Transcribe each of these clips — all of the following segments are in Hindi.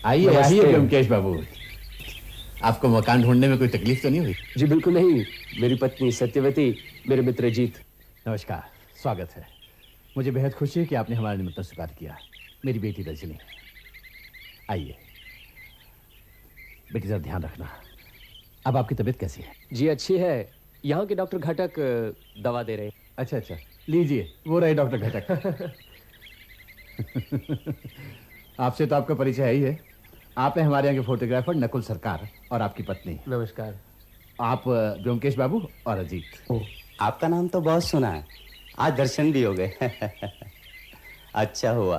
आइए आइए ब्योमकेश बाबू। आपको मकान ढूंढने में कोई तकलीफ तो नहीं हुई? जी बिल्कुल नहीं। मेरी पत्नी सत्यवती, मेरे मित्र अजीत। नमस्कार, स्वागत है। मुझे बेहद खुशी है कि आपने हमारा निमंत्रण स्वीकार किया। मेरी बेटी रजनी। आइए बेटी, जरा ध्यान रखना। अब आपकी तबीयत कैसी है? जी अच्छी है। यहाँ के डॉक्टर घटक दवा दे रहे हैं। अच्छा अच्छा, लीजिए, वो रहे डॉक्टर घटक। आपसे तो आपका परिचय है ही है। आप हैं हमारे यहाँ के फोटोग्राफर नकुल सरकार और आपकी पत्नी। नमस्कार। आप ब्योमकेश बाबू और अजीत। ओह, आपका नाम तो बहुत सुना है। आज दर्शन भी हो गए। अच्छा हुआ।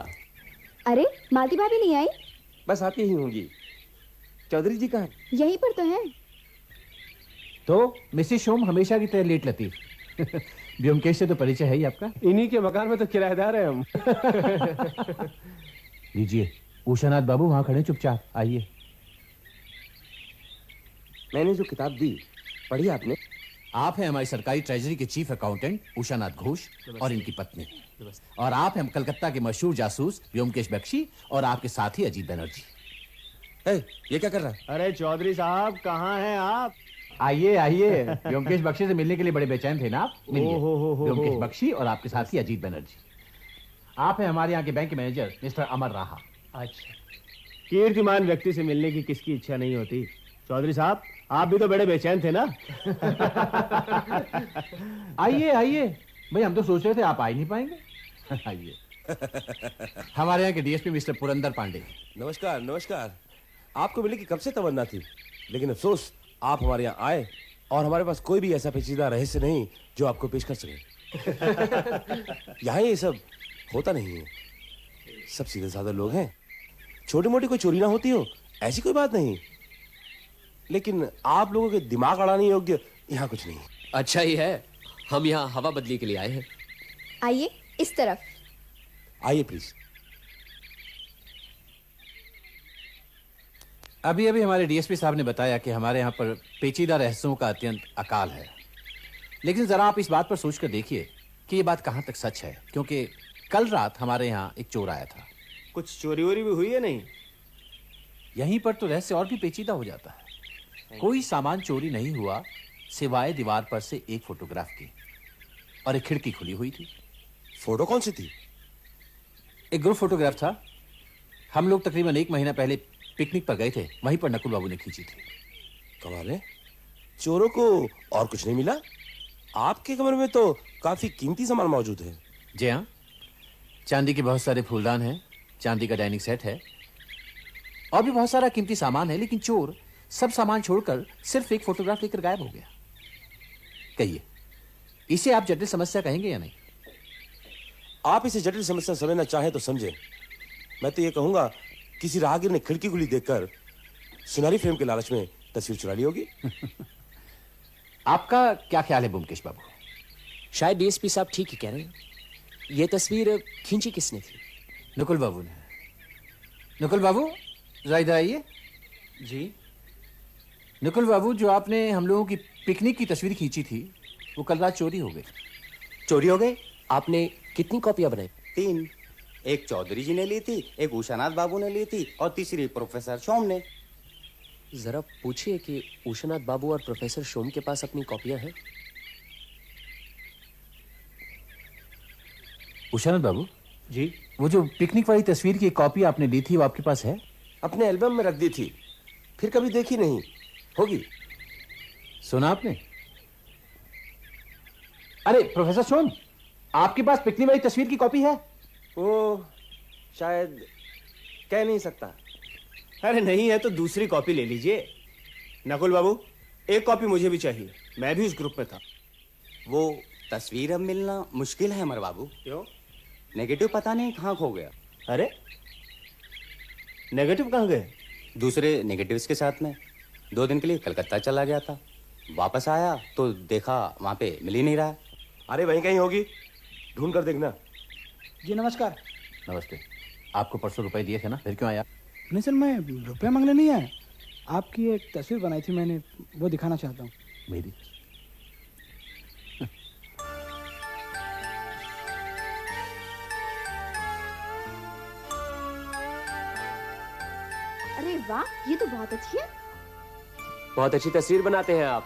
अरे मालती भाभी नहीं आई? बस आती ही होंगी। चौधरी जी कहाँ? यहीं पर तो है। तो मिसेस शोम हमेशा की तरह लेट लतीफ। ब्योमकेश से तो परिचय है ही आपका। इन्हीं के मकान में तो किराएदार हैं हम। लीजिए, उषानाथ बाबू वहां खड़े, चुपचाप आइए। मैंने जो किताब दी पढ़ी आपने? आप हैं हमारी सरकारी ट्रेजरी के चीफ अकाउंटेंट उषानाथ घोष और इनकी पत्नी। और आप हैं कलकत्ता के मशहूर जासूस ब्योमकेश बख्शी और आपके साथी अजीत बनर्जी। ये क्या कर रहा है? अरे चौधरी साहब, कहाँ हैं आप? आइए आइए। ब्योमकेश बख्शी से मिलने के लिए बड़े बेचैन थे ना आप? मिलिए। हो। ब्योमकेश बख्शी और आपके साथी अजीत बनर्जी। आप हैं हमारे यहाँ के बैंक मैनेजर मिस्टर अमर राहा। अच्छा, कीर्तिमान व्यक्ति से मिलने की किसकी इच्छा नहीं होती? चौधरी साहब, आप भी तो बड़े बेचैन थे ना? आइए आइए भाई, हम तो सोच रहे थे आप आ ही नहीं पाएंगे। आइए। हमारे यहाँ के डीएसपी मिस्टर पुरंदर पांडे। नमस्कार नमस्कार। आपको मिलने की कब से तमन्ना थी, लेकिन अफसोस आप हमारे यहाँ आए और हमारे पास कोई भी ऐसा पेचीदा रहस्य नहीं जो आपको पेश कर सके। यहाँ ये सब होता नहीं है। सब सीधे साधे लोग हैं। छोटी मोटी कोई चोरी ना होती हो ऐसी कोई बात नहीं, लेकिन आप लोगों के दिमाग अड़ाने योग्य यहाँ कुछ नहीं। अच्छा ही है, हम यहाँ हवा बदली के लिए आए हैं। आइए इस तरफ। आइए प्लीज। अभी अभी हमारे डीएसपी साहब ने बताया कि हमारे यहाँ पर पेचीदा रहस्यों का अत्यंत अकाल है। लेकिन जरा आप इस बात पर सोचकर देखिए कि ये बात कहाँ तक सच है, क्योंकि कल रात हमारे यहाँ एक चोर आया था। कुछ चोरी वोरी भी हुई है? नहीं। यहीं पर तो रहस्य और भी पेचीदा हो जाता है। कोई सामान चोरी नहीं हुआ सिवाय दीवार पर से एक फोटोग्राफ की, और एक खिड़की खुली हुई थी। फोटो कौन सी थी? एक ग्रुप फोटोग्राफ था। हम लोग तकरीबन 1 महीना पहले पिकनिक पर गए थे, वहीं पर नकुल बाबू ने खींची थी। कमाल है, चोरों को और कुछ नहीं मिला? आपके कमरे में तो काफी कीमती सामान मौजूद है। जी हाँ, चांदी के बहुत सारे फूलदान हैं, चांदी का डाइनिंग सेट है और भी बहुत सारा कीमती सामान है। लेकिन चोर सब सामान छोड़कर सिर्फ एक फोटोग्राफ लेकर गायब हो गया। कहिए, इसे आप जटिल समस्या कहेंगे या नहीं? आप इसे जटिल समस्या समझना चाहें तो समझें। मैं तो ये कहूंगा, किसी राहगीर ने खिड़की खुली देखकर सुनहरी फ्रेम के लालच में तस्वीर चुरा ली होगी। आपका क्या ख्याल है ब्योमकेश बाबू? शायद डीएसपी साहब ठीक ही कह रहे हैं। ये तस्वीर खींची किसने थी? नकुल बाबू ने। नकुल बाबू जरा इधर आइए। जी। नकुल बाबू, जो आपने हम लोगों की पिकनिक की तस्वीर खींची थी वो कल रात चोरी हो गई। चोरी हो गई? आपने कितनी कॉपियां बनाई? 3। एक चौधरी जी ने ली थी, एक उषानाथ बाबू ने ली थी और तीसरी प्रोफेसर शोम ने। जरा पूछिए कि उषानाथ बाबू और प्रोफेसर शोम के पास अपनी कॉपियां हैं। उषानाथ बाबू जी। वो जो पिकनिक वाली तस्वीर की कॉपी आपने ली थी वो आपके पास है? अपने एल्बम में रख दी थी, फिर कभी देखी नहीं होगी। सुना आपने? अरे प्रोफेसर सोम, आपके पास पिकनिक वाली तस्वीर की कॉपी है? वो शायद कह नहीं सकता। अरे नहीं है तो दूसरी कॉपी ले लीजिए। नकुल बाबू, एक कॉपी मुझे भी चाहिए, मैं भी उस ग्रुप में था। वो तस्वीर अब मिलना मुश्किल है अमर बाबू। क्यों? नेगेटिव पता नहीं कहाँ खो गया। अरे नेगेटिव कहाँ गए? दूसरे नेगेटिव्स के साथ में 2 दिन के लिए कलकत्ता चला गया था। वापस आया तो देखा वहाँ पे मिल ही नहीं रहा। अरे वहीं कहीं होगी, ढूंढ कर देखना। जी नमस्कार। नमस्ते। आपको परसों रुपए दिए थे ना, फिर क्यों आया? नहीं सर, मैं रुपये मांगने नहीं आया। आपकी एक तस्वीर बनाई थी मैंने, वो दिखाना चाहता हूँ। मेरी? अरे वाह, ये तो बहुत अच्छी है। बहुत अच्छी तस्वीर बनाते हैं आप।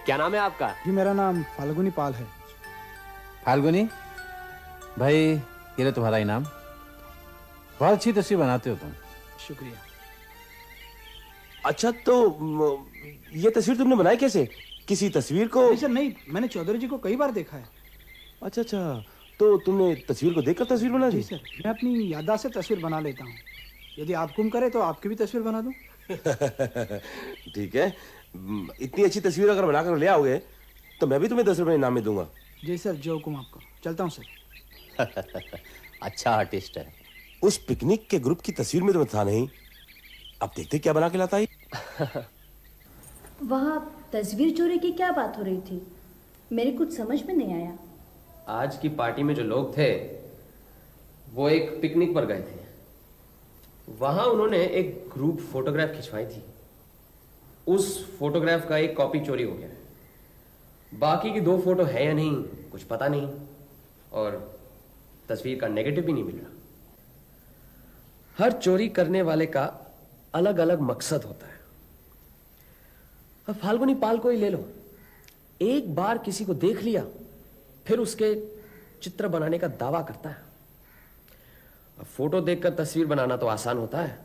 क्या नाम है आपका? जी मेरा नाम फाल्गुनी पाल है। फाल्गुनी भाई, ये लो तुम्हारा इनाम। बहुत अच्छी तस्वीर बनाते हो तुम। शुक्रिया। अच्छा तो ये तस्वीर तुमने बनाई कैसे? किसी तस्वीर को? नहीं सर नहीं, मैंने चौधरी जी को कई बार देखा है। अच्छा अच्छा, तो तुमने तस्वीर को देखकर तस्वीर बना दी? जी सर, मैं अपनी याददाश्त से तस्वीर बना लेता हूँ। यदि आप हुक्म करें तो आपकी भी तस्वीर बना दूं। ठीक है, इतनी अच्छी तस्वीर अगर बनाकर ले आओगे तो मैं भी तुम्हें 10 रुपए इनाम में दूंगा। जी सर, जो हुक्म आपका। चलता हूँ सर। अच्छा आर्टिस्ट है। उस पिकनिक के ग्रुप की तस्वीर में तो मैं था नहीं, अब देखते क्या बना के लाता है। वहाँ तस्वीर चोरी की क्या बात हो रही थी? मेरे कुछ समझ में नहीं आया। आज की पार्टी में जो लोग थे वो एक पिकनिक पर गए थे। वहां उन्होंने एक ग्रुप फोटोग्राफ खिंचवाई थी। उस फोटोग्राफ का एक कॉपी चोरी हो गया है। बाकी की 2 फोटो है या नहीं कुछ पता नहीं, और तस्वीर का नेगेटिव भी नहीं मिल रहा। हर चोरी करने वाले का अलग अलग मकसद होता है। अब फाल्गुनी पाल को ही ले लो, एक बार किसी को देख लिया फिर उसके चित्र बनाने का दावा करता है। अब फोटो देखकर तस्वीर बनाना तो आसान होता है।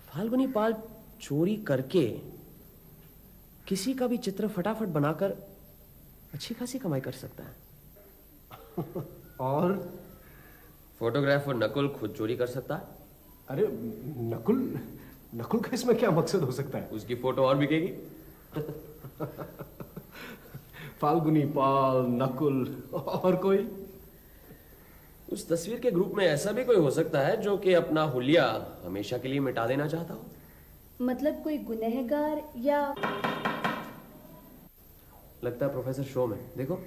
फाल्गुनी पाल चोरी करके किसी का भी चित्र फटाफट बनाकर अच्छी खासी कमाई कर सकता है। और फोटोग्राफर नकुल खुद चोरी कर सकता है। अरे नकुल, नकुल का इसमें क्या मकसद हो सकता है? उसकी फोटो और बिकेगी। फाल्गुनी पाल, नकुल और कोई? उस तस्वीर के ग्रुप में ऐसा भी कोई हो सकता है जो कि अपना हुलिया हमेशा के लिए मिटा देना चाहता हो। मतलब कोई गुनहगार या... लगता है प्रोफेसर शो में, देखो।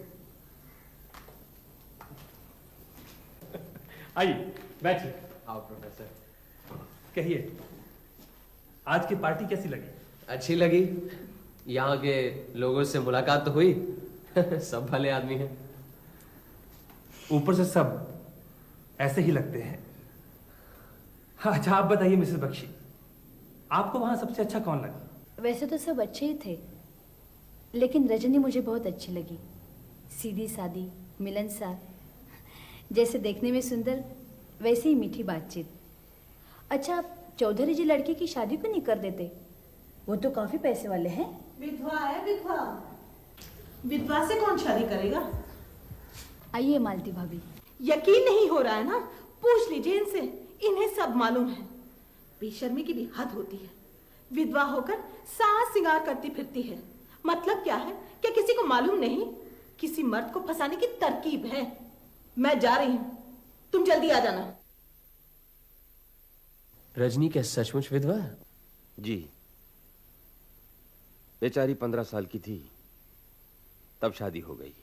आइए बैठिए। आओ प्रोफेसर। कहिए, आज की पार्टी कैसी लगी? अच्छी लगी। यहाँ के लोगों से मुलाकात तो हुई। सब भले आदमी हैं। ऊपर से सब ऐसे ही लगते हैं। अच्छा आप बताइए मिसेस बख्शी, आपको वहां सबसे अच्छा कौन लगा? वैसे तो सब अच्छे ही थे, लेकिन रजनी मुझे बहुत अच्छी लगी। सीधी सादी, मिलनसार, जैसे देखने में सुंदर वैसे ही मीठी बातचीत। अच्छा, आप चौधरी जी लड़के की शादी क्यों नहीं कर देते? वो तो काफी पैसे वाले हैं। विधवा है, विधवा। विधवा से कौन शादी करेगा? आइए मालती भाभी। यकीन नहीं हो रहा है ना? पूछ लीजिए इनसे, इन्हें सब मालूम है। बेशर्मी की भी हद होती है। विधवा होकर सास सिंगार करती फिरती है। मतलब क्या है? क्या किसी को मालूम नहीं? किसी मर्द को फंसाने की तरकीब है। मैं जा रही हूं, तुम जल्दी आ जाना। रजनी क्या सचमुच विधवा है? जी, बेचारी 15 साल की थी तब शादी हो गई।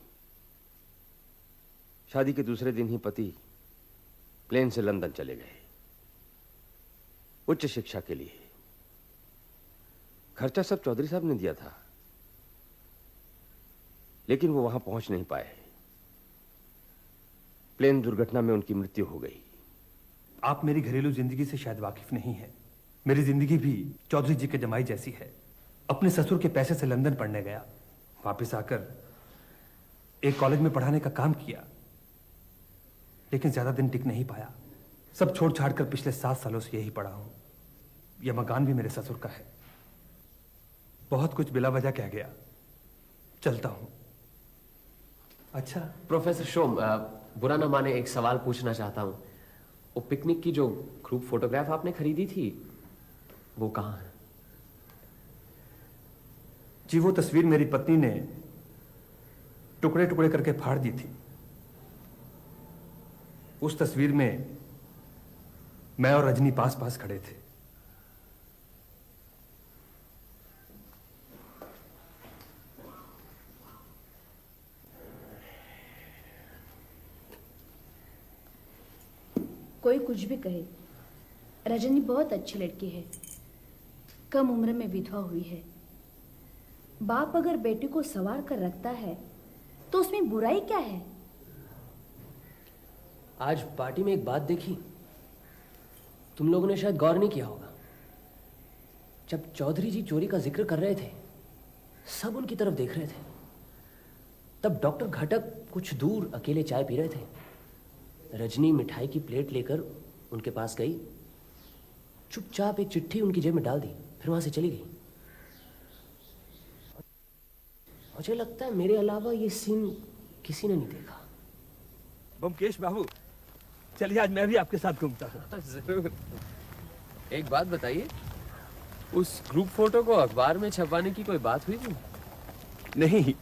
शादी के दूसरे दिन ही पति प्लेन से लंदन चले गए उच्च शिक्षा के लिए। खर्चा सब चौधरी साहब ने दिया था, लेकिन वो वहां पहुंच नहीं पाए। प्लेन दुर्घटना में उनकी मृत्यु हो गई। आप मेरी घरेलू जिंदगी से शायद वाकिफ नहीं है। मेरी जिंदगी भी चौधरी जी के जमाई जैसी है। अपने ससुर के पैसे से लंदन पढ़ने गया, वापस आकर एक कॉलेज में पढ़ाने का काम किया, लेकिन ज्यादा दिन टिक नहीं पाया। सब छोड़ छाड़ कर पिछले 7 सालों से यही पढ़ा हूं। यह मकान भी मेरे ससुर का है। बहुत कुछ बिला वजह कह गया, चलता हूं। अच्छा प्रोफेसर शोम, बुरा ना माने, एक सवाल पूछना चाहता हूं। वो पिकनिक की जो ग्रुप फोटोग्राफ आपने खरीदी थी वो कहां है? जी, वो तस्वीर मेरी पत्नी ने टुकड़े टुकड़े करके फाड़ दी थी। उस तस्वीर में मैं और रजनी पास पास खड़े थे। कोई कुछ भी कहे, रजनी बहुत अच्छी लड़की है। कम उम्र में विधवा हुई है। बाप अगर बेटी को संवार कर रखता है तो उसमें बुराई क्या है? आज पार्टी में एक बात देखी, तुम लोगों ने शायद गौर नहीं किया होगा। जब चौधरी जी चोरी का जिक्र कर रहे थे, सब उनकी तरफ देख रहे थे। तब डॉक्टर घटक कुछ दूर अकेले चाय पी रहे थे। रजनी मिठाई की प्लेट लेकर उनके पास गई, चुपचाप एक चिट्ठी उनकी जेब में डाल दी, फिर वहां से चली गई। मुझे लगता है मेरे अलावा ये सीन किसी ने नहीं देखा। बमकेश बाबू, चलिए आज मैं भी आपके साथ घूमता हूँ। जरूर। एक बात बताइए, उस ग्रुप फोटो को अखबार में छपवाने की कोई बात हुई थी? नहीं,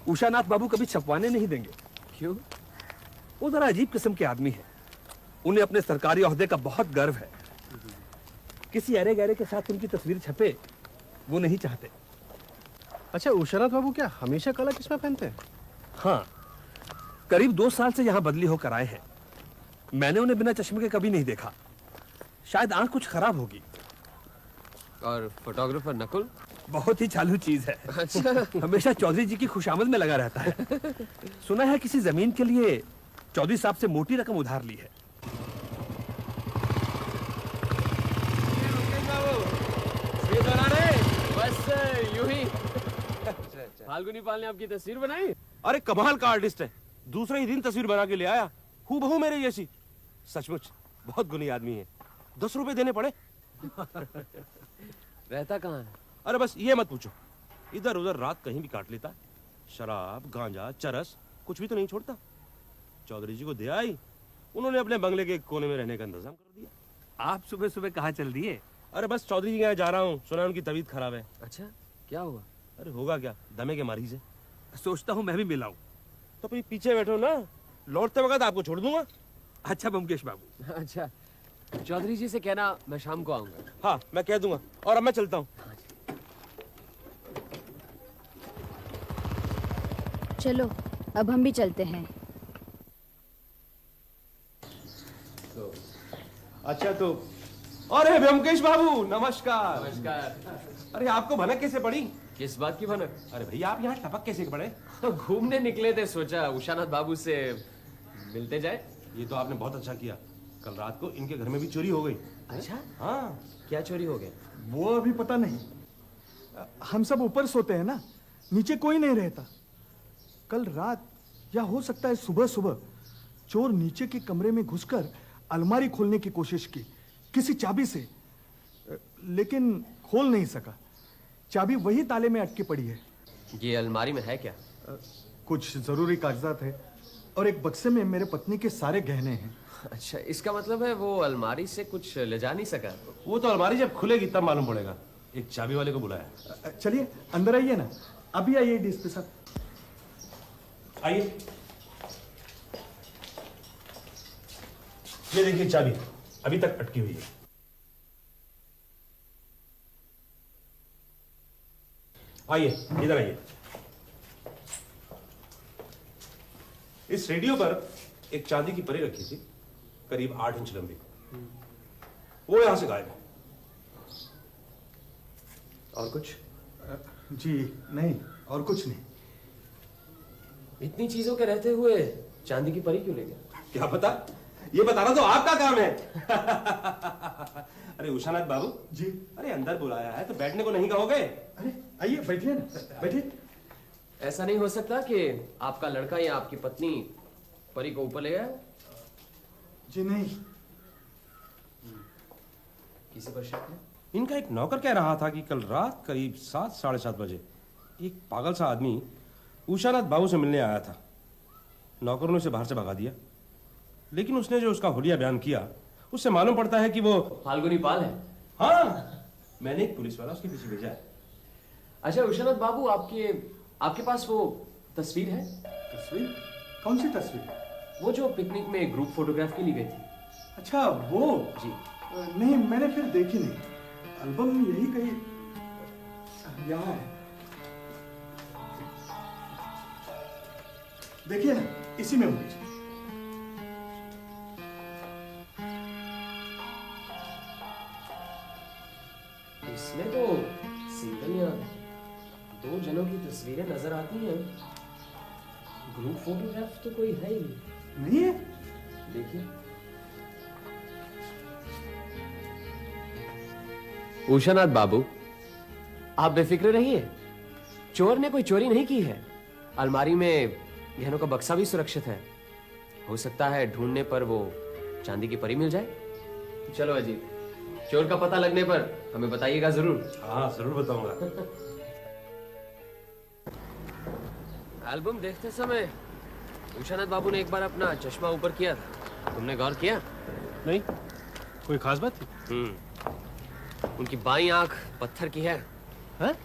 उषानाथ बाबू कभी छपवाने नहीं देंगे। क्यों? वो जरा अजीब किस्म के आदमी है। उन्हें अपने सरकारी ओहदे का बहुत गर्व है। किसी अरे गहरे के साथ उनकी तस्वीर छपे वो नहीं चाहते। अच्छा, उषानाथ बाबू क्या हमेशा काला चश्मा पहनते हैं? हाँ, करीब 2 साल से यहाँ बदली होकर आए हैं। मैंने उन्हें बिना चश्मे के कभी नहीं देखा। शायद आंख कुछ खराब होगी। और फोटोग्राफर नकुल? बहुत ही चालू चीज है। अच्छा। हमेशा चौधरी जी की खुशामद में लगा रहता है। सुना है किसी जमीन के लिए चौधरी साहब से मोटी रकम उधार ली है। बस यूं ही। फाल्गुनी पाल ने आपकी तस्वीर बनाई? अरे कमाल का आर्टिस्ट है, दूसरे ही दिन तस्वीर बना के ले आया, हूबहू मेरे जैसी। सचमुच बहुत गुणी आदमी है। 10 रुपए देने पड़े। रहता कहाँ है? अरे बस ये मत पूछो, इधर उधर रात कहीं भी काट लेता है। शराब, गांजा, चरस कुछ भी तो नहीं छोड़ता। चौधरी जी को दे आई, उन्होंने अपने बंगले के कोने में रहने का इंतजाम कर दिया। आप सुबह सुबह कहाँ चल दिए? अरे बस चौधरी जी के यहाँ जा रहा हूँ, सुना उनकी तबीयत खराब है। अच्छा, क्या हुआ? अरे होगा क्या, दमे के मरीज है। सोचता हूँ मैं भी मिलाऊं। तो फिर पीछे बैठो ना, लौटते वक्त आपको छोड़ दूंगा। अच्छा बमकेश बाबू। अच्छा, चौधरी जी से कहना मैं शाम को आऊंगा। हाँ मैं कह दूंगा। और अब मैं चलता हूँ। चलो अब हम भी चलते हैं। अच्छा तो अरे ब्योमकेश बाबू नमस्कार। नमस्कार। अरे आपको भनक कैसे पड़ी? किस बात की भनक? अरे भैया आप यहाँ टपक कैसे पड़े? घूमने निकले थे, सोचा उषानाथ बाबू से मिलते जाए। ये तो आपने बहुत अच्छा किया। कल रात को इनके घर में भी चोरी हो गई। अच्छा, हाँ। क्या चोरी हो गया? वो अभी पता नहीं। हम सब ऊपर सोते हैं ना, नीचे कोई नहीं रहता। कल रात या हो सकता है सुबह सुबह चोर नीचे के कमरे में घुसकर अलमारी खोलने की कोशिश की किसी चाबी से, लेकिन खोल नहीं सका। चाबी वही ताले में अटकी पड़ी है। ये अलमारी में है क्या? कुछ जरूरी कागजात है और एक बक्से में मेरे पत्नी के सारे गहने हैं। अच्छा, इसका मतलब है वो अलमारी से कुछ ले जा नहीं सका। वो तो अलमारी जब खुलेगी तब मालूम पड़ेगा। एक चाबी वाले को बुलाया। चलिए अंदर आइए ना। अभी आइए डीएसपी साहब। आइए, ये देखिए चाबी अभी तक अटकी हुई है। आइए इधर आइए। इस रेडियो पर एक चांदी की परी रखी थी, करीब 8 इंच लंबी। वो यहां से गायब है। और कुछ? जी नहीं, और कुछ नहीं। इतनी चीजों के रहते हुए चांदी की परी क्यों ले गया? क्या पता, ये बताना तो आपका काम है। अरे उषानाथ बाबू जी। अरे अंदर बुलाया है तो बैठने को नहीं कहोगे? अरे आइए, बैठिए ना, बैठिए। ऐसा नहीं हो सकता कि आपका लड़का या आपकी पत्नी परी को ऊपर ले गया? जी नहीं। किसी पर शक है? इनका एक नौकर कह रहा था कि कल रात करीब 7, साढ़े 7 बजे एक पागल सा आदमी उषानाथ बाबू से मिलने आया था। नौकर ने उसे बाहर से भगा दिया, लेकिन उसने जो उसका हुलिया बयान किया उससे मालूम पड़ता है कि वो फाल्गुनी पाल है। हाँ, मैंने एक पुलिस वाला उसके पीछे भेजा है। अच्छा उषानाथ बाबू, आपके पास वो तस्वीर है? तस्वीर? कौन सी तस्वीर? वो जो पिकनिक में ग्रुप फोटोग्राफ के लिए गई थी। अच्छा वो जी। नहीं, मैंने फिर देखी नहीं। एल्बम यही कहीं यहाँ है। देखिए ना, इसी में होगी। इसमें तो सिंगल या 2 जनों की तस्वीरें नजर आती हैं। ग्रुप फोटोग्राफ तो कोई है ही नहीं है। देखिए, उषानाथ बाबू आप बेफिक्र रहिए, चोर ने कोई चोरी नहीं की है। अलमारी में गहनों का बक्सा भी सुरक्षित है। हो सकता है ढूंढने पर वो चांदी की परी मिल जाए। चलो अजीत, चोर का पता लगने पर हमें बताइएगा जरूर। हाँ जरूर बताऊंगा। एल्बम देखते समय उषानाथ बाबू ने एक बार अपना चश्मा ऊपर किया था, तुमने गौर किया? नहीं, कोई खास बात थी? उनकी बाईं आंख पत्थर की है। हैं?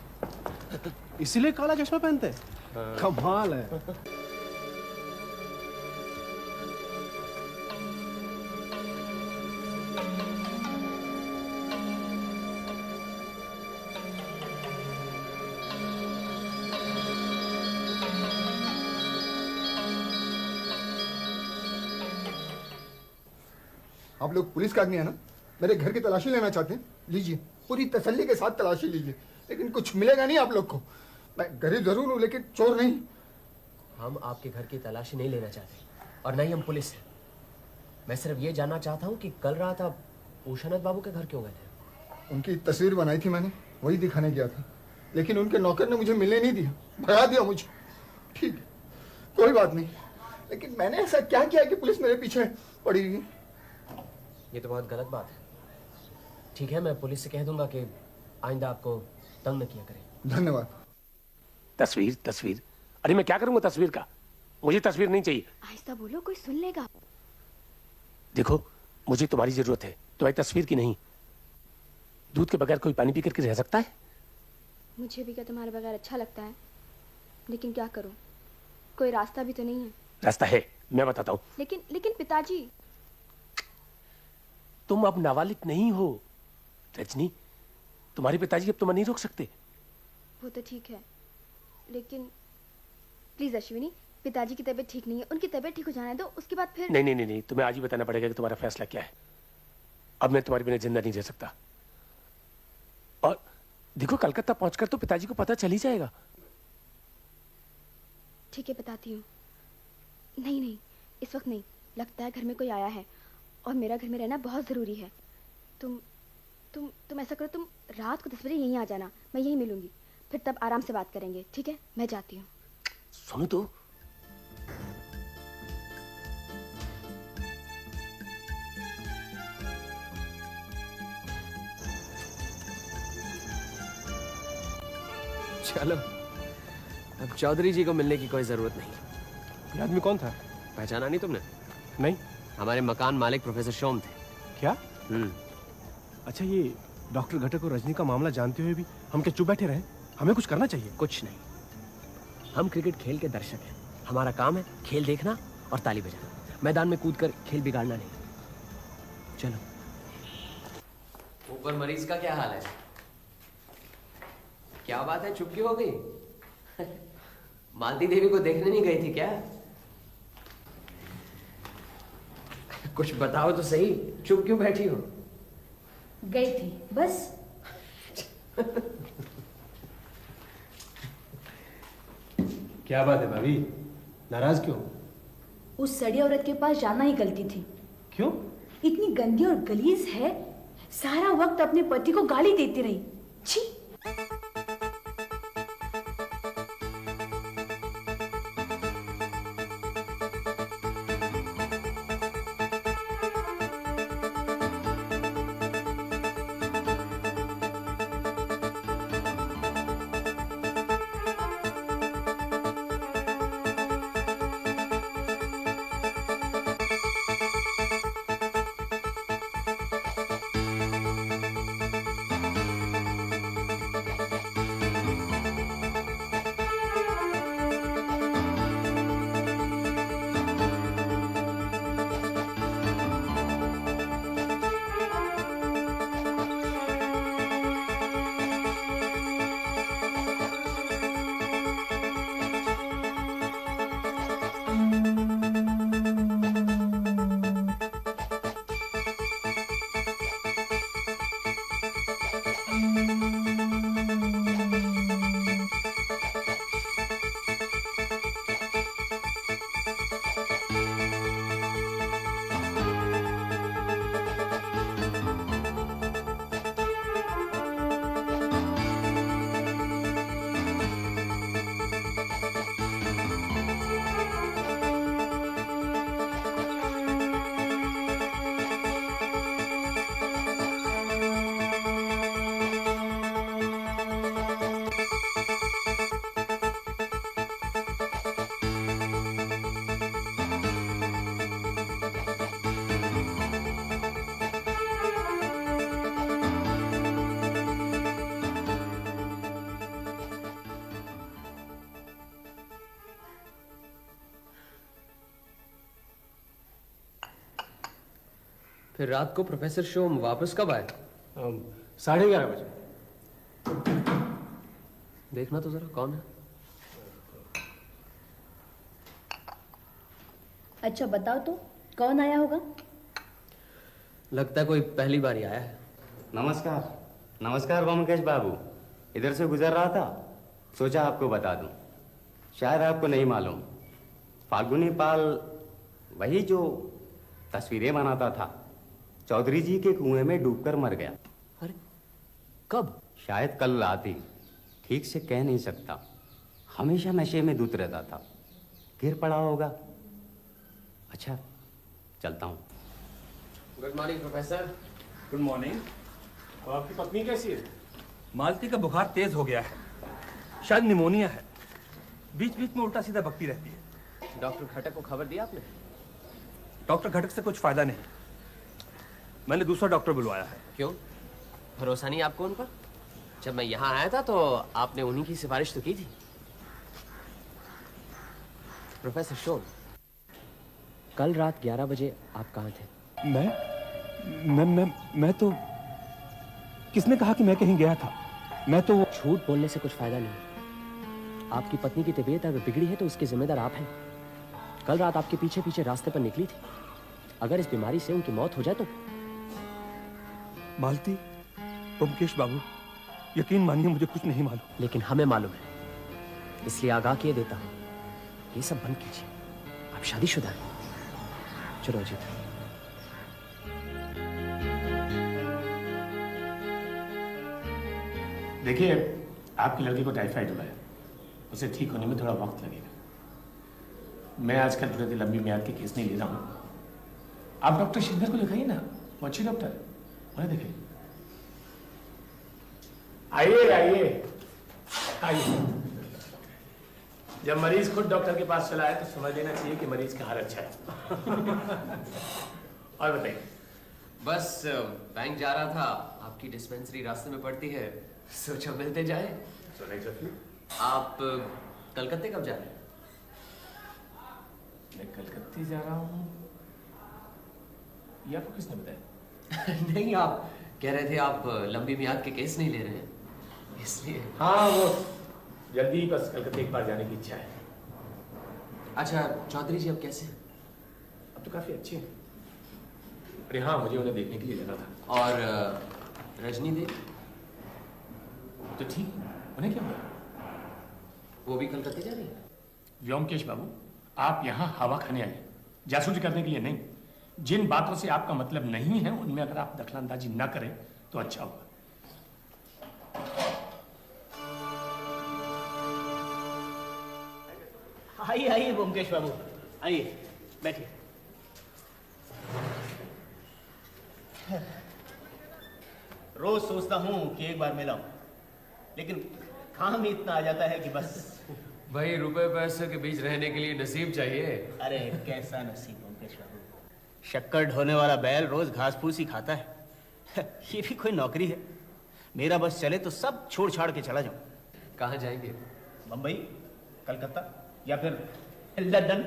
इसीलिए काला चश्मा पहनते हैं? कमाल है। आप लोग पुलिस का आदमी है ना, मेरे घर की तलाशी लेना चाहते हैं? लीजिए, पूरी तसल्ली के साथ तलाशी लीजिए, लेकिन कुछ मिलेगा नहीं आप लोग को। मैं गरीब जरूर हूँ लेकिन चोर नहीं। हम आपके घर की तलाशी नहीं लेना चाहते और न ही हम पुलिस हैं। मैं सिर्फ ये जानना चाहता हूँ कि कल रात आप उषानाथ बाबू के घर क्यों गए थे? उनकी तस्वीर बनाई थी मैंने, वही दिखाने गया था, लेकिन उनके नौकर ने मुझे मिलने नहीं दिया, भगा दिया मुझे। ठीक है, कोई बात नहीं, लेकिन मैंने ऐसा क्या किया कि पुलिस मेरे पीछे पड़ी हुई? ये तो बहुत गलत बात है। ठीक है, मैं पुलिस से कह दूंगा कि आइंदा आपको तंग न किया करें। धन्यवाद। तस्वीर तस्वीर, अरे मैं क्या करूंगा तस्वीर का? मुझे तस्वीर नहीं चाहिए। आहिस्ता बोलो, कोई सुन लेगा। देखो, मुझे तुम्हारी जरूरत है, तुम्हारी तस्वीर की नहीं। दूध के बगैर कोई पानी पी करके रह सकता है? मुझे भी क्या तुम्हारे बगैर अच्छा लगता है, लेकिन क्या करूं, कोई रास्ता भी तो नहीं है। रास्ता है, मैं बताता हूँ। लेकिन पिताजी। तुम अब नाबालिग नहीं हो रजनी, तुम्हारे पिताजी अब तुम्हें नहीं रोक सकते। वो तो ठीक है, लेकिन प्लीज अश्विनी, पिताजी की तबीयत ठीक नहीं है, उनकी तबीयत ठीक हो जाने दो, उसके बाद फिर। नहीं नहीं नहीं नहीं, तुम्हें आज ही बताना पड़ेगा कि तुम्हारा फैसला क्या है। अब मैं तुम्हारे बिना जिंदा नहीं रह सकता। और देखो, कलकत्ता पहुंचकर तो पिताजी को पता चल ही जाएगा। ठीक है, बताती हूँ। नहीं, इस वक्त नहीं, लगता है घर में कोई आया है और मेरा घर में रहना बहुत जरूरी है। तुम ऐसा करो, तुम रात को 10 बजे यहीं आ जाना, मैं यहीं मिलूंगी, फिर तब आराम से बात करेंगे। ठीक है, मैं जाती हूँ। सुनो तो, चलो, अब चौधरी जी को मिलने की कोई जरूरत नहीं। ये आदमी कौन था? पहचाना नहीं तुमने? नहीं। हमारे मकान मालिक प्रोफेसर शोम थे। क्या? अच्छा, ये डॉक्टर घटक और रजनी का मामला जानते हुए भी हम क्या चुप बैठे रहे? हमें कुछ करना चाहिए। कुछ नहीं, हम क्रिकेट खेल के दर्शक हैं। हमारा काम है खेल देखना और ताली बजाना, मैदान में कूदकर खेल बिगाड़ना नहीं। चलो। ऊपर मरीज का क्या हाल है? क्या बात है, चुप क्यों हो गई? मालती देवी को देखने नहीं गई थी क्या? कुछ बताओ तो सही, चुप क्यों बैठी हो? गई थी बस। क्या बात है भाभी, नाराज क्यों? उस सड़ी औरत के पास जाना ही गलती थी। क्यों? इतनी गंदी और गलीज है, सारा वक्त अपने पति को गाली देती रही। छी। फिर रात को प्रोफेसर शोम वापस कब आए? 11:30 बजे। देखना तो जरा कौन है। अच्छा बताओ तो, कौन आया होगा? लगता है कोई पहली बार ही आया है। नमस्कार। नमस्कार ब्योमकेश बाबू। इधर से गुजर रहा था, सोचा आपको बता दूं। शायद आपको नहीं मालूम, फाल्गुनी पाल वही जो तस्वीरें बनाता था, चौधरी जी के कुएं में डूबकर मर गया। अरे कब? शायद कल रात ही, ठीक से कह नहीं सकता। हमेशा नशे में धुत रहता था, गिर पड़ा होगा। अच्छा चलता हूँ। Good morning professor. Good morning. आपकी पत्नी कैसी है? मालती का बुखार तेज हो गया है, शायद निमोनिया है। बीच बीच में उल्टा सीधा बकती रहती है। डॉक्टर घटक को खबर दिया आपने? डॉक्टर घटक से कुछ फायदा नहीं, मैंने दूसरा डॉक्टर बुलवाया है। क्यों, भरोसा नहीं आपको उन पर? जब मैं यहाँ आया था तो आपने उन्हीं की सिफारिश तो की थी। प्रोफेसर शोन, कल रात 11 बजे आप कहाँ थे? मैं तो, किसने कहा कि मैं कहीं गया था? मैं तो झूठ बोलने से कुछ फायदा नहीं। आपकी पत्नी की तबीयत अगर बिगड़ी है तो इसके जिम्मेदार आप हैं। कल रात आपके पीछे पीछे रास्ते पर निकली थी। अगर इस बीमारी से उनकी मौत हो जाए तो? मालती, ब्योमकेश बाबू, यकीन मानिए मुझे कुछ नहीं मालूम। लेकिन हमें मालूम है, इसलिए आगाह किए देता हूं, ये सब बंद कीजिए। आप शादीशुदा हैं। चलो अजीत। देखिए, आपकी लड़की को टाइफाइड हुआ है, उसे ठीक होने में थोड़ा वक्त लगेगा। मैं आजकल प्रति लंबी म्याद के केस नहीं ले रहा हूँ। आप डॉक्टर शिंदर को दिखाइए ना, वो अच्छी डॉक्टर है, उन्हें दिखाइए। आइए आइए आइए। जब मरीज खुद डॉक्टर के पास चला है तो समझ लेना चाहिए कि मरीज का हाल अच्छा है। और बताइए। बस बैंक जा रहा था, आपकी डिस्पेंसरी रास्ते में पड़ती है, सोचा मिलते जाए। So nice of you. आप कलकत्ते कब जा रहे हैं? मैं कलकत्ते जा रहा हूँ, ये आपको किसने बताया? नहीं, आप कह रहे थे आप लंबी मियाद के केस नहीं ले रहे हैं, इसलिए। हाँ, वो जल्दी बस कलकत्ते एक बार जाने की इच्छा है। अच्छा, चौधरी जी अब कैसे हैं? अब तो काफी अच्छे हैं। अरे हाँ, मुझे उन्हें देखने के लिए जाना था। और रजनी देवी? तो ठीक, उन्हें क्या हुआ? वो भी कलकत्ते जा रही है? व्योमकेश बाबू, आप यहाँ हवा खाने आए, जासूसी करने के लिए नहीं। जिन बातों से आपका मतलब नहीं है उनमें अगर आप दखलंदाजी ना करें तो अच्छा होगा। आइए आइए ब्योमकेश बाबू, आइए बैठिए। रोज सोचता हूँ कि एक बार मिलाऊं, लेकिन काम ही इतना आ जाता है कि बस। भाई, रुपए पैसे के बीच रहने के लिए नसीब चाहिए। अरे कैसा नसीब ब्योमकेश बाबू, शक्कर ढोने वाला बैल रोज घास फूस ही खाता है। ये भी कोई नौकरी है? मेरा बस चले तो सब छोड़ छाड़ के चला जाऊं। कहाँ जाएंगे? बम्बई, कलकत्ता या फिर लंदन।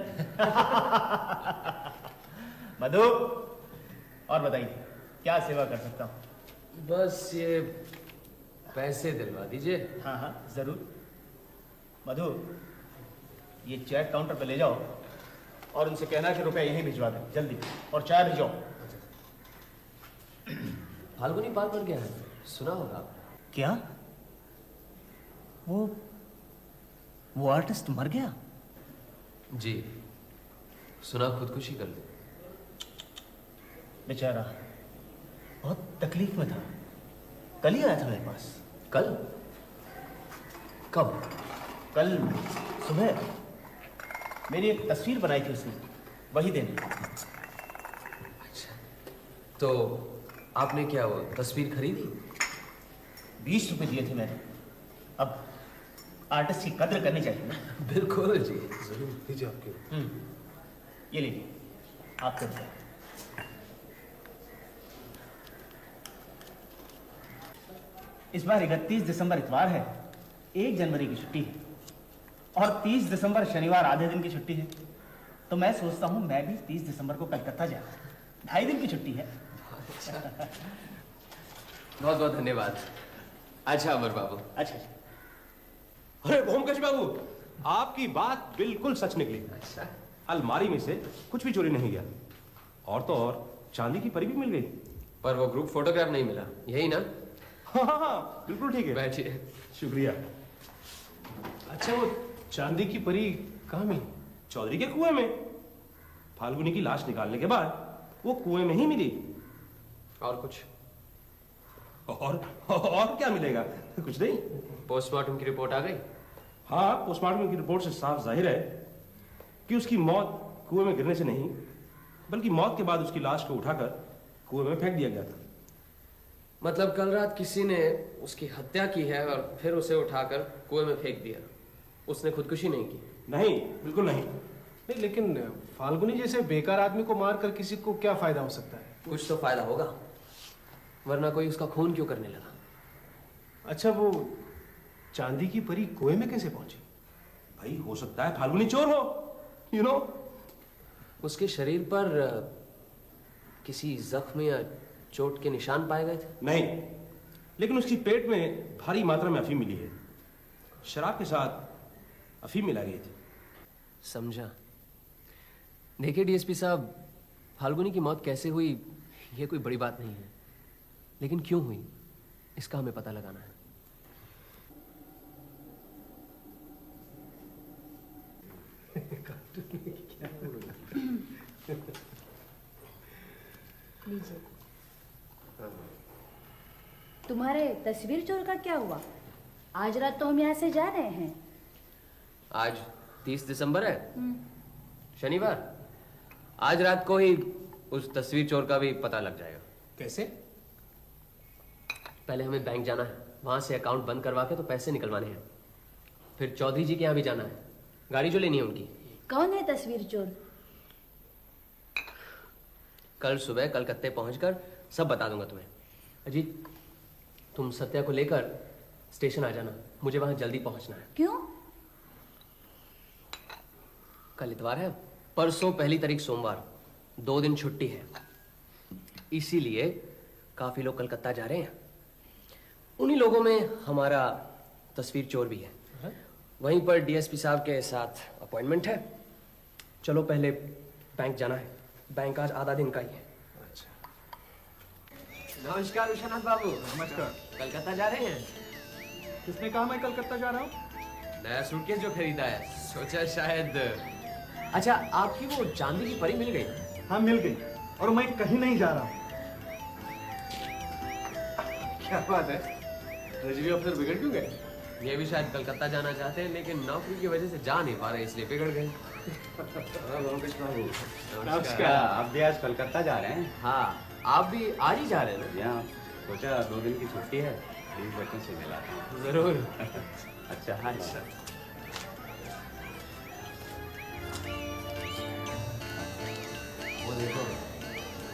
मधु, और बताइए क्या सेवा कर सकता हूँ? बस ये पैसे दिलवा दीजिए। हाँ हाँ जरूर। मधु, ये चेक काउंटर पे ले जाओ और उनसे कहना कि रुपया यहीं भिजवा दें जल्दी, और चाय भिजवाओ। फाल्गुनी पाल मर गया है, सुना होगा। क्या? वो आर्टिस्ट मर गया? जी, सुना खुदकुशी कर ली। बेचारा बहुत तकलीफ में था, कल ही आया था मेरे पास। कल? कब? कल सुबह मेरी एक तस्वीर बनाई थी उसने, वही देने। अच्छा, तो आपने क्या वो तस्वीर खरीदी? 20 रुपए दिए थे मैंने। अब आर्टिस्ट की कद्र करनी चाहिए ना। बिल्कुल जी, जरूर दीजिए आपके। ये लीजिए आपके रुपए। इस बार 31 दिसंबर इतवार है, 1 जनवरी की छुट्टी है और 30 दिसंबर शनिवार आधे दिन की छुट्टी है। तो मैं सोचता हूँ मैं भी 30 दिसंबर को कलकत्ता जाऊँ, 2.5 दिन की छुट्टी है। बहुत बहुत धन्यवाद। अच्छा अमर बाबू। अच्छा अरे ओमकेश बाबू, आपकी बात बिल्कुल सच निकली। अच्छा, अलमारी में से कुछ भी चोरी नहीं गया, और तो और चांदी की परी भी मिल गई। पर वो ग्रुप फोटोग्राफ नहीं मिला, यही ना? हाँ, बिल्कुल ठीक है। बैठिए। शुक्रिया। अच्छा, वो चांदी की परी कहाँ मिली? चौधरी के कुएं में। फाल्गुनी की लाश निकालने के बाद वो कुएं में ही मिली। और कुछ? और क्या मिलेगा? कुछ नहीं। पोस्टमार्टम की रिपोर्ट आ गई? हाँ, पोस्टमार्टम की रिपोर्ट से साफ जाहिर है कि उसकी मौत कुएं में गिरने से नहीं, बल्कि मौत के बाद उसकी लाश को उठाकर कुएं में फेंक दिया गया था। मतलब कल रात किसी ने उसकी हत्या की है और फिर उसे उठाकर कुएं में फेंक दिया। उसने खुदकुशी नहीं की? नहीं, बिल्कुल नहीं। नहीं, लेकिन फाल्गुनी जैसे बेकार आदमी को मारकर किसी को क्या फायदा हो सकता है? कुछ तो फायदा होगा, वरना कोई उसका खून क्यों करने लगा? अच्छा, वो चांदी की परी कुएं में कैसे पहुंची? भाई, हो सकता है फाल्गुनी चोर हो, यू नो। उसके शरीर पर किसी जख्म या चोट के निशान पाए गए थे? नहीं, लेकिन उसकी पेट में भारी मात्रा में अफीम मिली है। शराब के साथ अफीम मिलाई गई थी। समझा। देखिए डीएसपी साहब, फाल्गुनी की मौत कैसे हुई ये कोई बड़ी बात नहीं है, लेकिन क्यों हुई इसका हमें पता लगाना है। लीजिए। तुम्हारे तस्वीर चोर का क्या हुआ? आज रात तो हम यहाँ से जा रहे हैं। आज 30 दिसंबर है, शनिवार। आज रात को ही उस तस्वीर चोर का भी पता लग जाएगा। कैसे? पहले हमें बैंक जाना है, वहां से अकाउंट बंद करवा के तो पैसे निकलवाने हैं। फिर चौधरी जी के यहाँ भी जाना है, गाड़ी जो लेनी है उनकी। कौन है तस्वीर चोर? कल सुबह कलकत्ते पहुंचकर सब बता दूंगा तुम्हें। अजीत, तुम सत्या को लेकर स्टेशन आ जाना, मुझे वहां जल्दी पहुंचना है। क्यों? कल इतवार है, परसों पहली तारीख सोमवार, 2 दिन छुट्टी है, इसीलिए काफी लोग कलकत्ता जा रहे हैं। उन्हीं लोगों में हमारा तस्वीर चोर भी है। वहीं पर डीएसपी साहब के साथ अपॉइंटमेंट है। चलो पहले बैंक जाना है, बैंक आज आधा दिन का ही है। नमस्कार विश्वनाथ बाबू। नमस्कार। कलकत्ता जा रहे हैं? किसने कहा मैं कलकत्ता जा रहा हूँ? नया सूटकेस जो खरीदा है, सोचा शायद। अच्छा, आपकी वो चांदी की परी मिल गई? हाँ, मिल गई, और मैं कहीं नहीं जा रहा हूँ। क्या बात है, रजवी अफसर बिगड़ क्यों गए? ये भी शायद कलकत्ता जाना चाहते हैं, लेकिन नौकरी की वजह से जा नहीं पा रहे, इसलिए बिगड़ गए। नमस्कार। आप भी आज कलकत्ता जा रहे हैं? हाँ, आप भी आज ही जा रहे हैं? यहाँ सोचा 2 दिन की छुट्टी है, प्लीज बच्चों से मिला। जरूर। अच्छा, हाँ। वो देखो,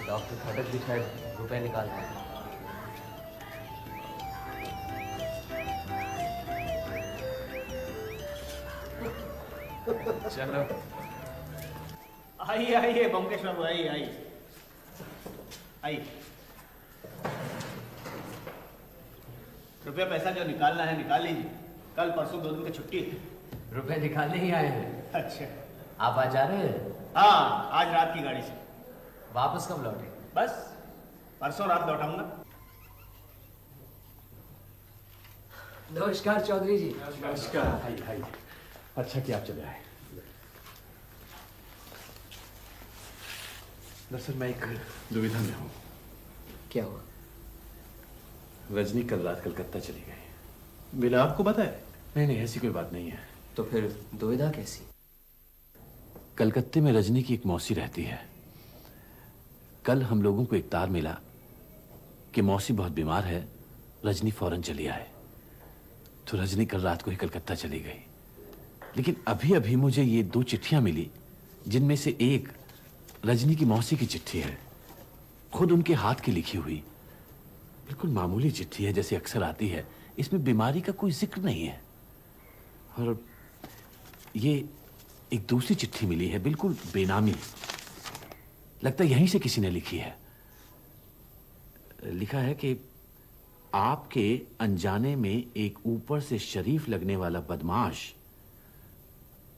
डॉक्टर खटक भी शायद रुपए निकाल रहे हैं। चलो आइए आइए बमकेश बाबू, आइए आइए आइए। रुपया पैसा जो निकालना है निकाल लीजिए, कल परसों 2 दिन की छुट्टी है। रुपए निकालने ही आए हैं? अच्छा, आप आज जा रहे हैं? हाँ, आज रात की गाड़ी से। वापस कब लौटे? बस परसों रात लौटाऊंगा। नमस्कार चौधरी जी। नमस्कार। अच्छा कि आप चले आए। दरअसल मैं एक दुविधा में हूँ। क्या हुआ? रजनी कल रात कलकत्ता चली गई बिना आपको बताए? नहीं, ऐसी कोई बात नहीं है। तो फिर दुविधा कैसी? कलकत्ते में रजनी की एक मौसी रहती है। कल हम लोगों को एक तार मिला कि मौसी बहुत बीमार है, रजनी फौरन चली आए। तो रजनी कल रात को ही कलकत्ता चली गई। लेकिन अभी अभी मुझे ये 2 चिट्ठियां मिली, जिनमें से एक रजनी की मौसी की चिट्ठी है, खुद उनके हाथ की लिखी हुई। बिल्कुल मामूली चिट्ठी है, जैसे अक्सर आती है। इसमें बीमारी का कोई जिक्र नहीं है। और ये एक दूसरी चिट्ठी मिली है, बिल्कुल बेनामी। लगता है यहीं से किसी ने लिखी है। लिखा है कि आपके अनजाने में एक ऊपर से शरीफ लगने वाला बदमाश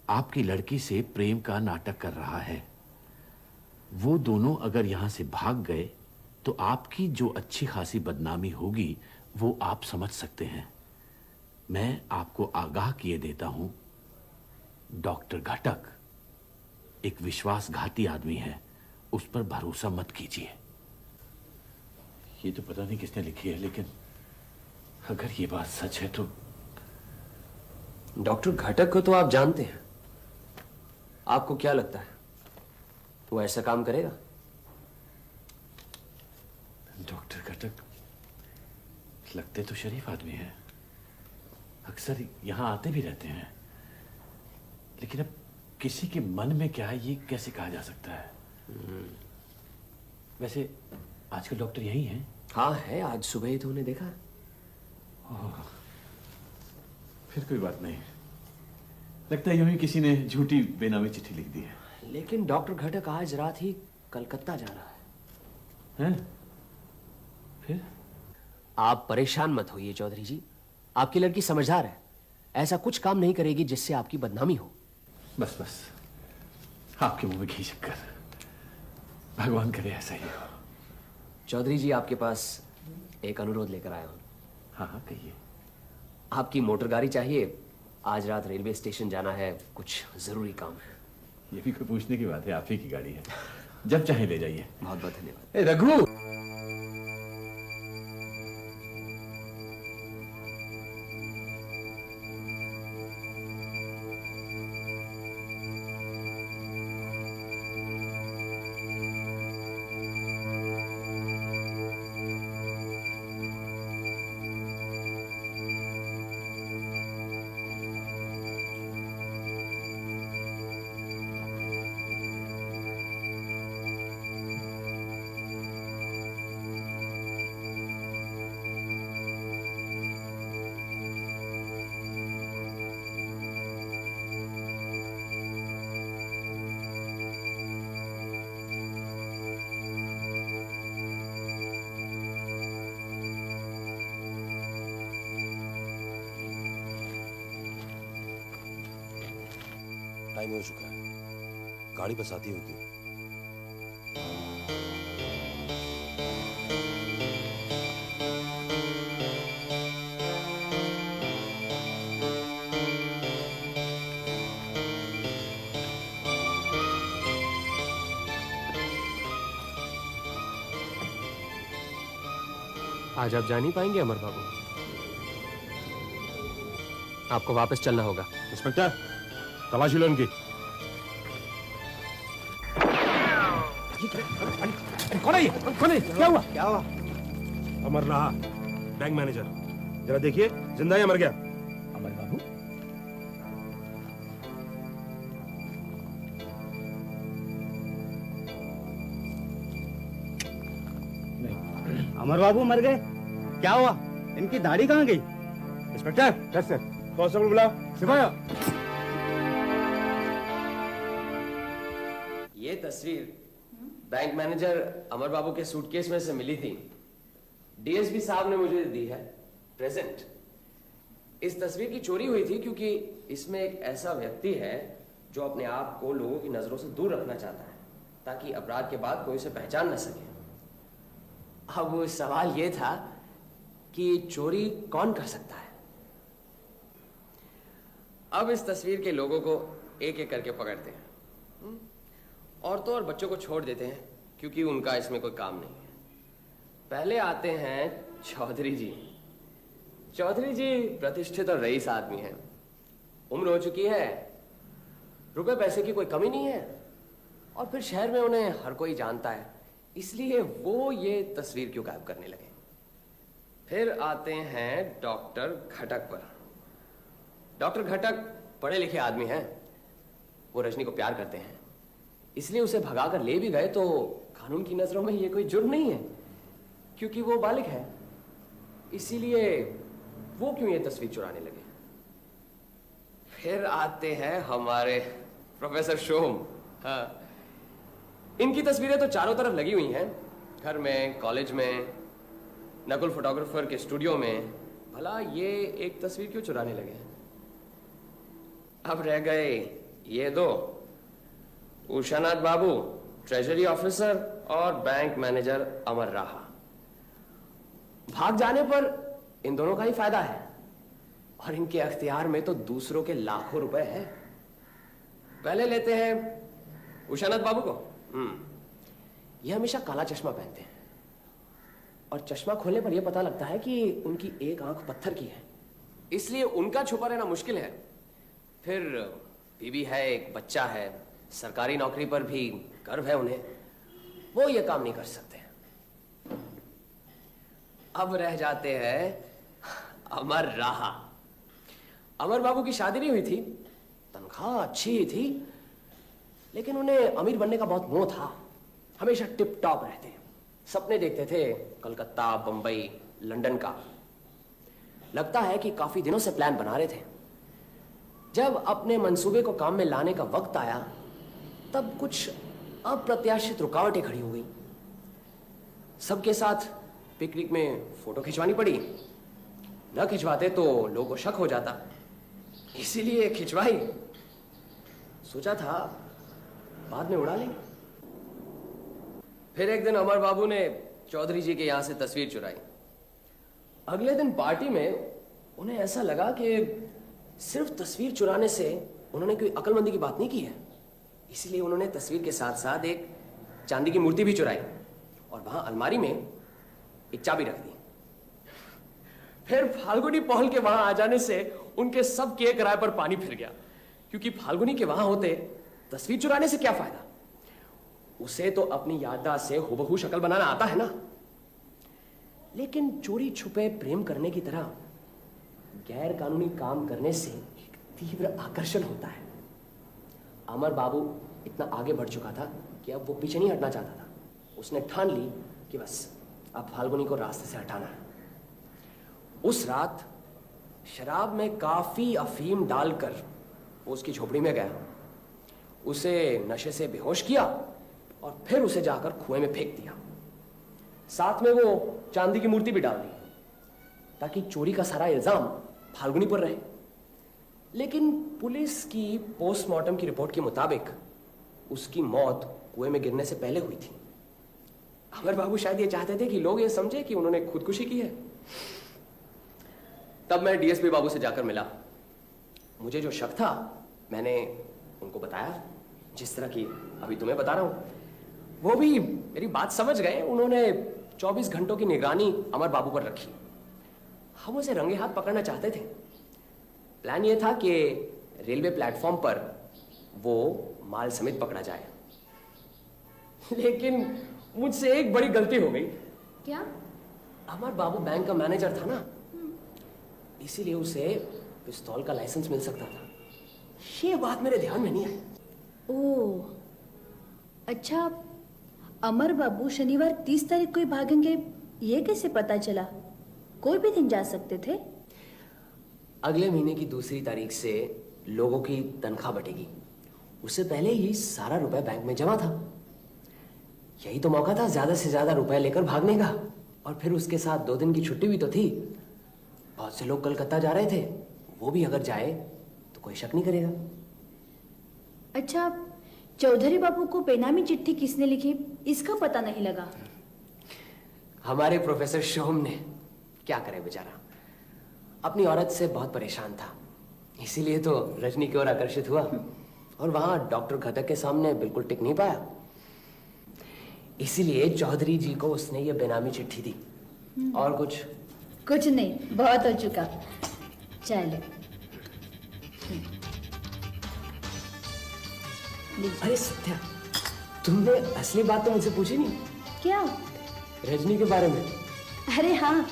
आपकी लड़की से प्रेम का नाटक कर रहा है। वो दोनों अगर यहां से भाग गए तो आपकी जो अच्छी खासी बदनामी होगी वो आप समझ सकते हैं। मैं आपको आगाह किए देता हूं, डॉक्टर घटक एक विश्वासघाती आदमी है, उस पर भरोसा मत कीजिए। ये तो पता नहीं किसने लिखी है, लेकिन अगर ये बात सच है तो। डॉक्टर घटक को तो आप जानते हैं, आपको क्या लगता है वो ऐसा काम करेगा? डॉक्टर घटक लगते तो शरीफ आदमी हैं, अक्सर यहां आते भी रहते हैं, लेकिन अब किसी के मन में क्या है ये कैसे कहा जा सकता है? वैसे आजकल डॉक्टर यही हैं? हाँ है, आज सुबह ही तो उन्हें देखा। फिर कोई बात नहीं, लगता है यूं ही किसी ने झूठी बेनामी चिट्ठी लिख दी है। लेकिन डॉक्टर घटक आज रात ही कलकत्ता जा रहा है। हैं? फिर? आप परेशान मत होइए चौधरी जी, आपकी लड़की समझदार है, ऐसा कुछ काम नहीं करेगी जिससे आपकी बदनामी हो। बस बस, आपके मुंह में घी शक्कर, भगवान करे ऐसा ही हो। चौधरी जी आपके पास एक अनुरोध लेकर आया हूं। हाँ हाँ कहिए। आपकी मोटर गाड़ी चाहिए, आज रात रेलवे स्टेशन जाना है, कुछ जरूरी काम है। ये भी कोई पूछने की बात है, आप ही की गाड़ी है, जब चाहे ले जाइए। बहुत बहुत धन्यवाद। ए रघु, टाइम हो चुका है, गाड़ी बस आती होगी। आज आप जा नहीं पाएंगे अमर बाबू, आपको वापस चलना होगा। इंस्पेक्टर, तलाशी लो इनकी। कौन है ये? कौन है? क्या हुआ? क्या हुआ? अमर रहा, बैंक मैनेजर। जरा देखिए, जिंदा या मर गया? अमर बाबू, अमर बाबू मर गए? क्या हुआ? इनकी दाढ़ी कहाँ गई? Inspector, yes sir. कांस्टेबल बुलाओ। सिपाही, ये तस्वीर बैंक मैनेजर अमर बाबू के सूटकेस में से मिली थी, डीएसपी साहब ने मुझे दी है, प्रेजेंट। इस तस्वीर की चोरी हुई थी क्योंकि इसमें एक ऐसा व्यक्ति है जो अपने आप को लोगों की नजरों से दूर रखना चाहता है ताकि अपराध के बाद कोई उसे पहचान न सके। अब सवाल यह था कि चोरी कौन कर सकता है। अब इस तस्वीर के लोगों को एक एक करके पकड़ते हैं, औरतों और बच्चों को छोड़ देते हैं क्योंकि उनका इसमें कोई काम नहीं है। पहले आते हैं चौधरी जी। चौधरी जी प्रतिष्ठित और रईस आदमी हैं, उम्र हो चुकी है, रुपए पैसे की कोई कमी नहीं है, और फिर शहर में उन्हें हर कोई जानता है, इसलिए वो ये तस्वीर क्यों गायब करने लगे। फिर आते हैं डॉक्टर घटक पर। डॉक्टर घटक पढ़े लिखे आदमी हैं, वो रजनी को प्यार करते हैं, इसलिए उसे भगाकर ले भी गए तो कानून की नजरों में ये कोई जुर्म नहीं है क्योंकि वो बालिग है, इसीलिए वो क्यों ये तस्वीर चुराने लगे। फिर आते हैं हमारे प्रोफेसर शोम। हाँ, इनकी तस्वीरें तो चारों तरफ लगी हुई हैं, घर में, कॉलेज में, नकुल फोटोग्राफर के स्टूडियो में भला ये एक तस्वीर क्यों चुराने लगे? अब रह गए ये दो, उषानाथ बाबू ट्रेजरी ऑफिसर और बैंक मैनेजर अमर राहा। भाग जाने पर इन दोनों का ही फायदा है और इनके अख्तियार में तो दूसरों के लाखों रुपए हैं। पहले लेते हैं उषानाथ बाबू को। ये हमेशा काला चश्मा पहनते हैं और चश्मा खोलने पर यह पता लगता है कि उनकी एक आंख पत्थर की है, इसलिए उनका छुपा रहना मुश्किल है। फिर बीवी है, एक बच्चा है, सरकारी नौकरी पर भी गर्व है उन्हें, वो ये काम नहीं कर सकते। अब रह जाते हैं अमर राहा। अमर बाबू की शादी नहीं हुई थी, तनख्वाह अच्छी ही थी, लेकिन उन्हें अमीर बनने का बहुत मोह था। हमेशा टिप टॉप रहते, सपने देखते थे कलकत्ता, बंबई, लंदन का। लगता है कि काफी दिनों से प्लान बना रहे थे। जब अपने मंसूबे को काम में लाने का वक्त आया, तब कुछ अप्रत्याशित रुकावटें खड़ी हो गई। सबके साथ पिकनिक में फोटो खिंचवानी पड़ी। न खिंचवाते तो लोगों को शक हो जाता, इसीलिए खिंचवाई। सोचा था बाद में उड़ा लेंगे। फिर एक दिन अमर बाबू ने चौधरी जी के यहां से तस्वीर चुराई। अगले दिन पार्टी में उन्हें ऐसा लगा कि सिर्फ तस्वीर चुराने से उन्होंने कोई अक्लमंदी की बात नहीं की है, इसलिए उन्होंने तस्वीर के साथ साथ एक चांदी की मूर्ति भी चुराई और वहां अलमारी में एक चाबी रख दी। फिर फाल्गुनी पहल के वहां आ जाने से उनके सब के किराए पर पानी फिर गया, क्योंकि फाल्गुनी के वहां होते तस्वीर चुराने से क्या फायदा? उसे तो अपनी याददाश्त से हुबहू शक्ल बनाना आता है ना। लेकिन चोरी छुपे प्रेम करने की तरह गैर कानूनी काम करने से एक तीव्र आकर्षण होता है। अमर बाबू इतना आगे बढ़ चुका था कि अब वो पीछे नहीं हटना चाहता था। उसने ठान ली कि बस अब फाल्गुनी को रास्ते से हटाना है। उस रात शराब में काफी अफीम डालकर वो उसकी झोपड़ी में गया, उसे नशे से बेहोश किया और फिर उसे जाकर कुएं में फेंक दिया। साथ में वो चांदी की मूर्ति भी डाल दी ताकि चोरी का सारा इल्जाम फाल्गुनी पर रहे। लेकिन पुलिस की पोस्टमार्टम की रिपोर्ट के मुताबिक उसकी मौत कुएं में गिरने से पहले हुई थी। अमर बाबू शायद ये चाहते थे कि लोग ये समझे कि उन्होंने खुदकुशी की है। तब मैं डीएसपी बाबू से जाकर मिला। मुझे जो शक था मैंने उनको बताया, जिस तरह की अभी तुम्हें बता रहा हूं। वो भी मेरी बात समझ गए। उन्होंने 24 घंटों की निगरानी अमर बाबू पर रखी। हम उसे रंगे हाथ पकड़ना चाहते थे। प्लान ये था कि रेलवे प्लेटफॉर्म पर वो माल समेत पकड़ा जाए, लेकिन मुझसे एक बड़ी गलती हो गई। क्या? अमर बाबू बैंक का मैनेजर था ना, इसीलिए उसे पिस्तौल का लाइसेंस मिल सकता था। ये बात मेरे ध्यान में नहीं आई। ओह, अच्छा। अमर बाबू शनिवार 30 तारीख को ही भागेंगे, ये कैसे पता चला? कोई भी दिन जा सकते थे। अगले महीने की 2 तारीख से लोगों की तनख्वाह बटेगी। उससे पहले ही सारा रुपए बैंक में जमा था। यही तो मौका था ज्यादा से ज्यादा रुपए लेकर भागने का। और फिर उसके साथ 2 दिन की छुट्टी भी तो थी। बहुत से लोग कलकत्ता जा रहे थे, वो भी अगर जाए तो कोई शक नहीं करेगा। अच्छा, चौधरी बाबू को बेनामी चिट्ठी किसने लिखी, इसका पता नहीं लगा। हमारे प्रोफेसर शोम ने। क्या करे बेचारा, अपनी औरत से बहुत परेशान था, इसीलिए तो रजनी की ओर आकर्षित हुआ और वहां डॉक्टर घटक के सामने बिल्कुल टिक नहीं पाया। इसीलिए चौधरी जी को उसने ये बेनामी चिट्ठी दी। और कुछ नहीं, बहुत हो चुका। चले। अरे सत्या, तुमने असली बात तो मुझसे पूछी नहीं। क्या? रजनी के बारे में। अरे हाँ,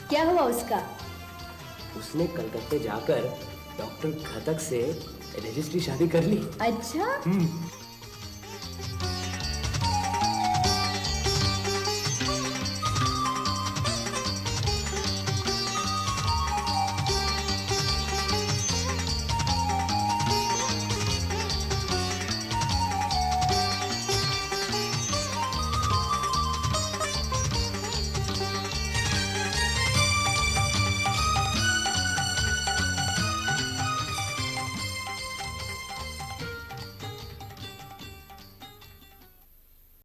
क्या हुआ उसका? उसने कलकत्ते जाकर डॉक्टर घटक से रजिस्ट्री शादी कर ली। अच्छा।